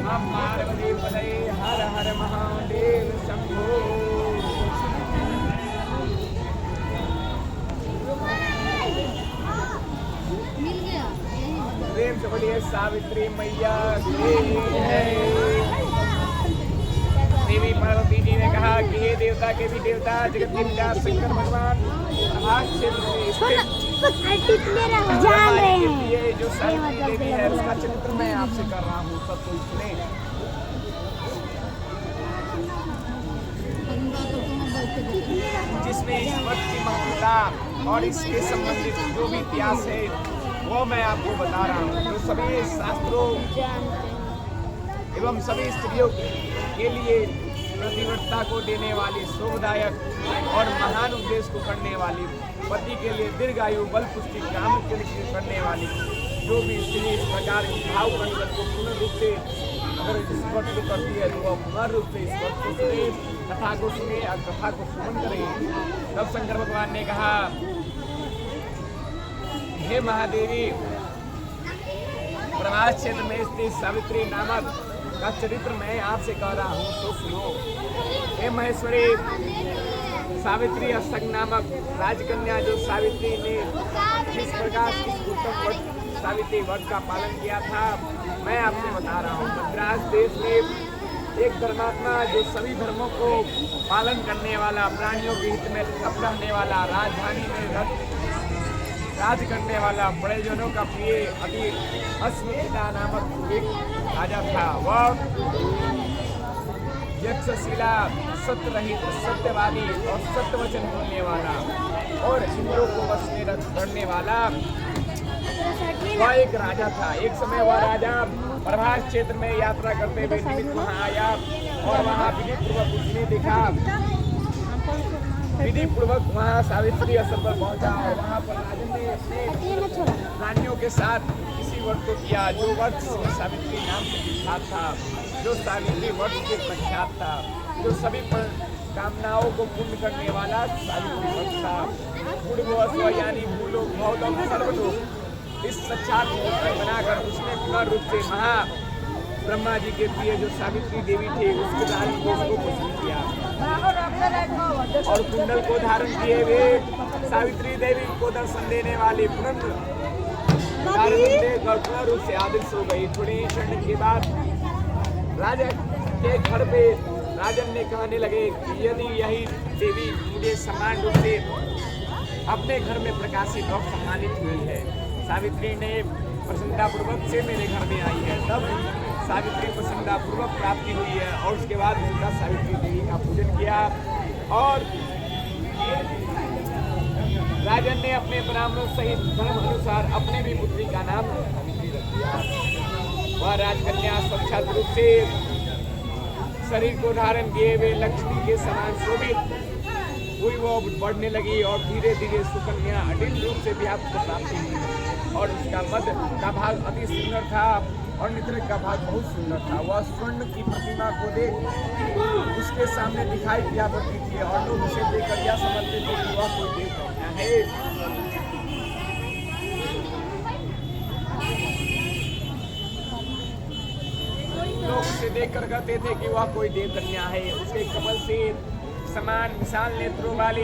नमः पार्वती पतये हर हर महादेव शंभो। प्रेम से बोलिए सावित्री मैया की जय। देवी पार्वती जी ने कहा कि हे देवता के भी देवता जगत के पिता शंकर भगवान प्रभास क्षेत्र में स्थित ये जो सावित्री देवी है उसका चरित्र मैं आपसे कर रहा हूँ, सब कोई सुने। जिसमें इस वक्त की महत्वता और इसके संबंधित जो भी इतिहास है वो मैं आपको बता रहा हूँ। जो सभी शास्त्रों एवं सभी स्त्रियों के लिए प्रतिव्रता को देने वाली शोभदायक और महान उद्देश्य को करने वाली, पति के लिए दीर्घायु बल पुष्टि काम के लिए करने वाली जो भी स्त्री इस प्रकार भाव परिवर्तन को पूर्ण रूप से अगर इस व्रत को करती है तो वह पूर्ण रूप से इस व्रत को सुने, कथा को सुने और कथा को सुमन करे। तब शंकर भगवान ने कहा, हे महादेवी, प्रभास क्षेत्र में स्थित सावित्री नामक का चरित्र मैं आपसे कह रहा हूँ तो सुनो। हे महेश्वरी, सावित्री अष्टक नामक राजकन्या जो सावित्री ने जिस प्रकार इस उत्तम व्रत सावित्री व्रत का पालन किया था मैं आपसे बता रहा हूँ। मद्रास देश में एक धर्मात्मा जो सभी धर्मों को पालन करने वाला, प्राणियों के हित में तप रहने वाला, राजधानी में राज करने वाला, बड़े जनों का प्रिय अति अश्वपिता नामक एक राजा था। वह यक्षशिला, सत्य रहित, सत्यवादी और सत्य वचन बोलने वाला और इंद्रों को वश में करने वाला वह एक राजा था। एक समय वह राजा प्रभास क्षेत्र में यात्रा करते हुए निमित्त वहाँ आया और वहाँ विधि पूर्वक उसने देखा, विधि पूर्वक वहाँ सावित्री स्थल पर पहुँचा और वहाँ पर राजन ने अपने रानियों के साथ इसी व्रत को किया जो व्रत सावित्री नाम से विख्यात था, जो सावित्री व्रत से प्रख्यात था, जो सभी कामनाओं को पूर्ण करने वाला सावित्री व्रत था। पूर्व यानी भूलोक भवलोक सर्वलोक इस साक्षात बनाकर उसने पूर्ण रूप से महा ब्रह्मा जी के प्रिय जो सावित्री देवी थे उसके द्वारा उसको पसंद किया और कुंडल को धारण किए हुए सावित्री देवी को दर्शन देने वाली पूर्ण रूप से आदर्श हो गई। थोड़े ही क्षण के बाद राजा के घर पे राजन ने कहने लगे कि यदि यही देवी मुझे समान रूप से अपने घर में प्रकाशित और सम्मानित हुई है, सावित्री ने प्रसन्नतापूर्वक से मेरे घर में आई है, तब सावित्री प्रसन्नतापूर्वक प्राप्ति हुई है और उसके बाद उनका सावित्री देवी का पूजन किया और राजन ने अपने ब्राह्मणों सहित धर्म अनुसार अपने भी पुत्री का नाम सावित्री रख दिया। वह राजकन्या साक्षात रूप से शरीर को धारण किए हुए लक्ष्मी के समान शोभित हुई, वो बढ़ने लगी और धीरे धीरे सुकन्या अडिल रूप से व्याप्त प्राप्ति हुई और उसका मध्य का भाग अति सुंदर था और नेत्र का भाग बहुत सुंदर था। वह स्वर्ण की प्रतिमा को देख उसके सामने दिखाई दिया करती थी और लोग उसे देखकर यह समझते थे कि वह कोई देवकन्या है। लोग उसे देखकर कहते थे कि वह कोई देवकन्या है। उसके कमल से समान विशाल नेत्रों वाली